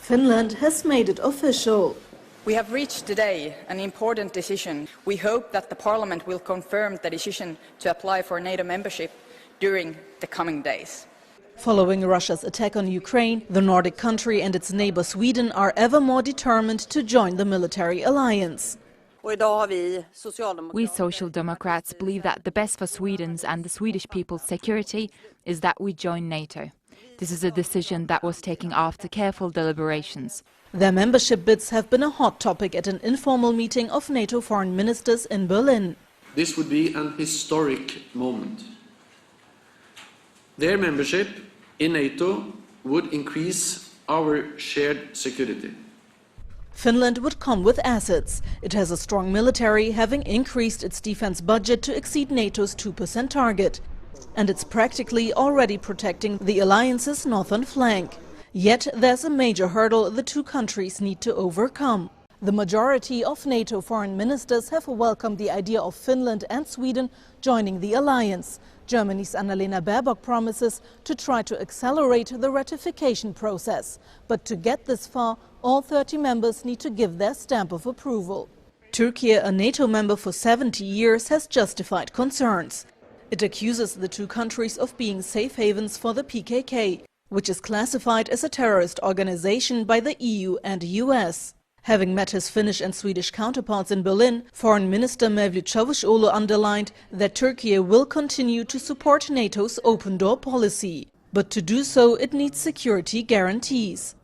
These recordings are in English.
Finland has made it official. We have reached today an important decision. We hope that the Parliament will confirm the decision to apply for NATO membership during the coming days. Following Russia's attack on Ukraine, the Nordic country and its neighbor Sweden are ever more determined to join the military alliance. We Social Democrats believe that the best for Sweden's and the Swedish people's security is that we join NATO. This is a decision that was taken after careful deliberations. Their membership bids have been a hot topic at an informal meeting of NATO foreign ministers in Berlin. This would be an historic moment. Their membership in NATO would increase our shared security. Finland would come with assets. It has a strong military, having increased its defense budget to exceed NATO's 2% target. And it's practically already protecting the alliance's northern flank. Yet there's a major hurdle the two countries need to overcome. The majority of NATO foreign ministers have welcomed the idea of Finland and Sweden joining the alliance. Germany's Annalena Baerbock promises to try to accelerate the ratification process. But to get this far, all 30 members need to give their stamp of approval. Turkey, a NATO member for 70 years, has justified concerns. It accuses the two countries of being safe havens for the PKK, which is classified as a terrorist organization by the EU and US. Having met his Finnish and Swedish counterparts in Berlin, Foreign Minister Mevlut Çavuşoğlu underlined that Turkey will continue to support NATO's open door policy. But to do so, it needs security guarantees.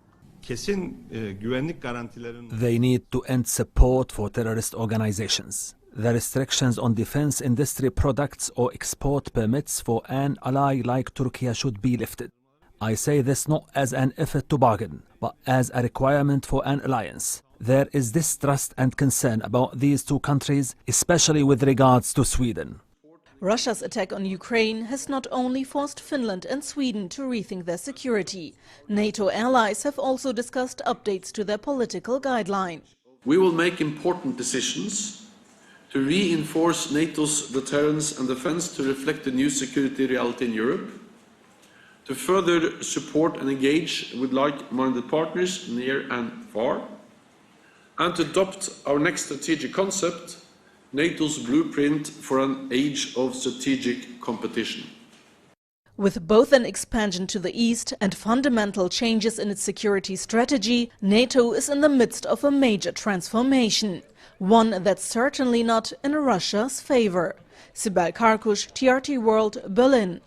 They need to end support for terrorist organizations. The restrictions on defense industry products or export permits for an ally like Turkey should be lifted. I say this not as an effort to bargain, but as a requirement for an alliance. There is distrust and concern about these two countries, especially with regards to Sweden. Russia's attack on Ukraine has not only forced Finland and Sweden to rethink their security. NATO allies have also discussed updates to their political guideline. We will make important decisions to reinforce NATO's deterrence and defense to reflect the new security reality in Europe, to further support and engage with like-minded partners near and far, and to adopt our next strategic concept, NATO's blueprint for an age of strategic competition. With both an expansion to the east and fundamental changes in its security strategy, NATO is in the midst of a major transformation, one that's certainly not in Russia's favor. Sibel Karkush, TRT World, Berlin.